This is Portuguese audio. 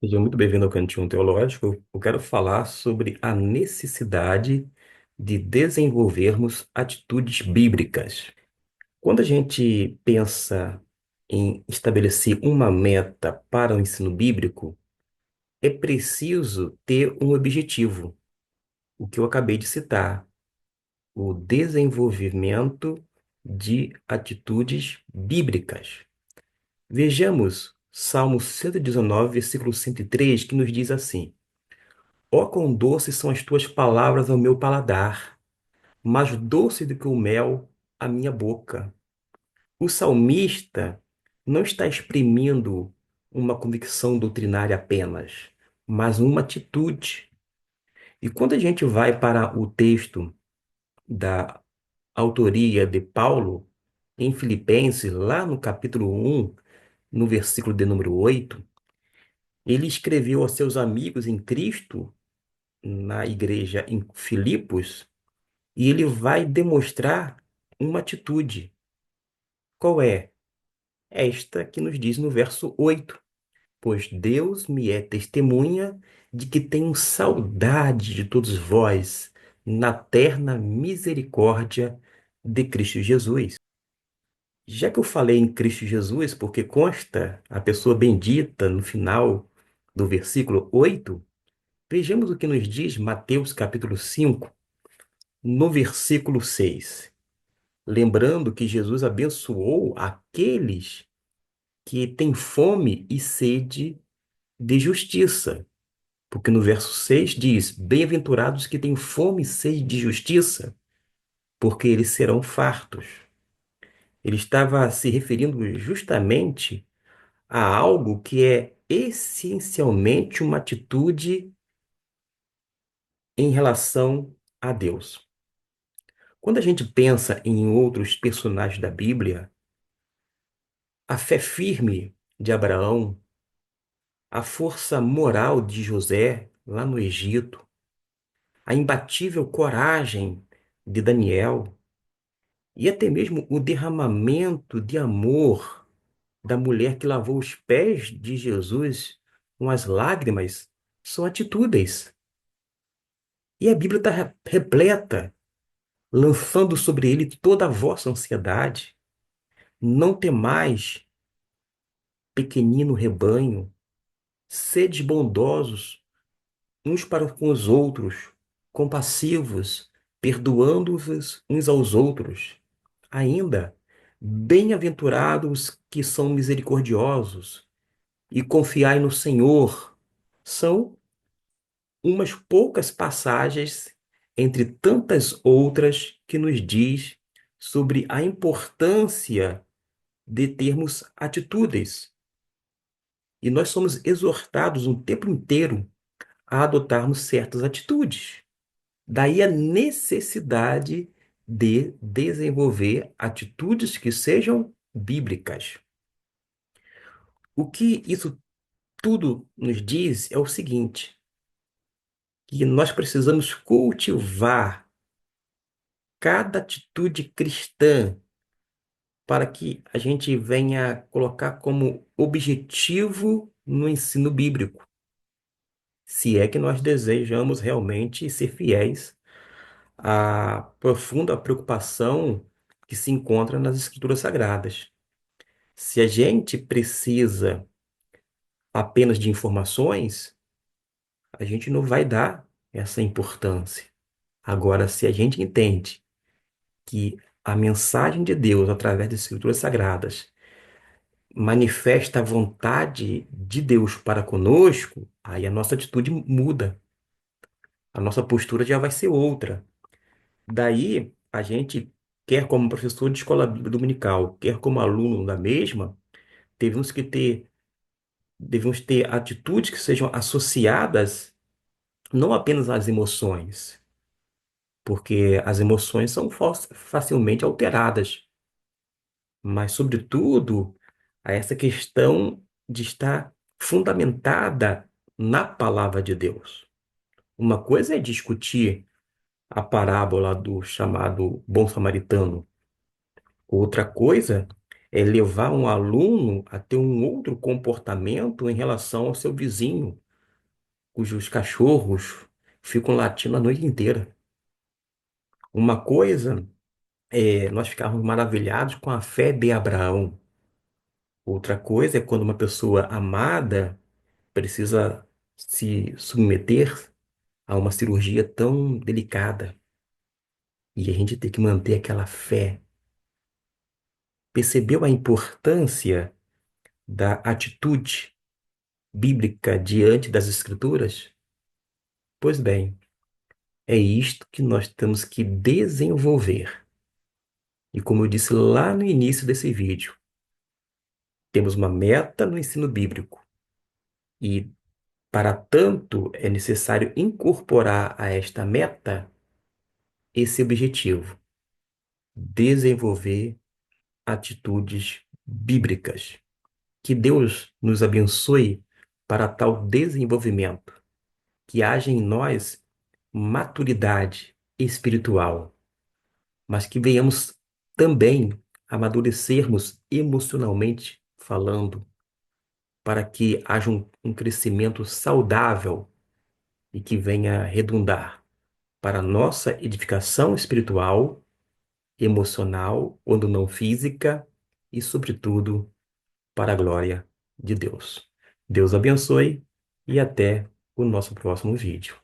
Seja muito bem-vindo ao Cantinho Teológico. Eu quero falar sobre a necessidade de desenvolvermos atitudes bíblicas. Quando a gente pensa em estabelecer uma meta para o ensino bíblico, é preciso ter um objetivo, o que eu acabei de citar, o desenvolvimento de atitudes bíblicas. Vejamos Salmo 119, versículo 103, que nos diz assim: Ó, quão doces são as tuas palavras ao meu paladar, mais doce do que o mel à minha boca. O salmista não está exprimindo uma convicção doutrinária apenas, mas uma atitude. E quando a gente vai para o texto da autoria de Paulo, em Filipenses, lá no capítulo 1, no versículo de número 8, ele escreveu aos seus amigos em Cristo, na igreja em Filipos. E ele vai demonstrar uma atitude. Qual é? Esta que nos diz no verso 8: Pois Deus me é testemunha de que tenho saudade de todos vós na terna misericórdia de Cristo Jesus. Já que eu falei em Cristo Jesus, porque consta a pessoa bendita no final do versículo 8, vejamos o que nos diz Mateus capítulo 5, no versículo 6. Lembrando que Jesus abençoou aqueles que têm fome e sede de justiça. Porque no verso 6 diz: Bem-aventurados que têm fome e sede de justiça, porque eles serão fartos. Ele estava se referindo justamente a algo que é essencialmente uma atitude em relação a Deus. Quando a gente pensa em outros personagens da Bíblia, a fé firme de Abraão, a força moral de José lá no Egito, a imbatível coragem de Daniel e até mesmo o derramamento de amor da mulher que lavou os pés de Jesus com as lágrimas são atitudes. E a Bíblia está repleta, lançando sobre ele toda a vossa ansiedade. Não temais, pequenino rebanho, sede bondosos uns para com os outros, compassivos, perdoando-vos uns aos outros. Ainda, bem-aventurados que são misericordiosos, e confiai no Senhor. São umas poucas passagens entre tantas outras que nos diz sobre a importância de termos atitudes. E nós somos exortados o tempo inteiro a adotarmos certas atitudes. Daí a necessidade de desenvolver atitudes que sejam bíblicas. O que isso tudo nos diz é o seguinte, que nós precisamos cultivar cada atitude cristã para que a gente venha colocar como objetivo no ensino bíblico, se é que nós desejamos realmente ser fiéis à profunda preocupação que se encontra nas Escrituras Sagradas. Se a gente precisa apenas de informações, a gente não vai dar essa importância. Agora, se a gente entende que a mensagem de Deus, através das Escrituras Sagradas, manifesta a vontade de Deus para conosco, aí a nossa atitude muda, a nossa postura já vai ser outra. Daí, a gente, quer como professor de escola bíblica dominical, quer como aluno da mesma, devemos que ter, devemos ter atitudes que sejam associadas não apenas às emoções, porque as emoções são facilmente alteradas, mas, sobretudo, a essa questão de estar fundamentada na palavra de Deus. Uma coisa é discutir a parábola do chamado bom samaritano, outra coisa é levar um aluno a ter um outro comportamento em relação ao seu vizinho, cujos cachorros ficam latindo a noite inteira. Uma coisa é nós ficarmos maravilhados com a fé de Abraão. Outra coisa é quando uma pessoa amada precisa se submeter a uma cirurgia tão delicada e a gente tem que manter aquela fé. Percebeu a importância da atitude bíblica diante das Escrituras? Pois bem, é isto que nós temos que desenvolver. E como eu disse lá no início desse vídeo, temos uma meta no ensino bíblico e, para tanto, é necessário incorporar a esta meta esse objetivo: desenvolver atitudes bíblicas. Que Deus nos abençoe para tal desenvolvimento, que haja em nós maturidade espiritual, mas que venhamos também amadurecermos emocionalmente falando, para que haja um crescimento saudável e que venha redundar para a nossa edificação espiritual, emocional, quando não física, e, sobretudo, para a glória de Deus. Deus abençoe e até o nosso próximo vídeo.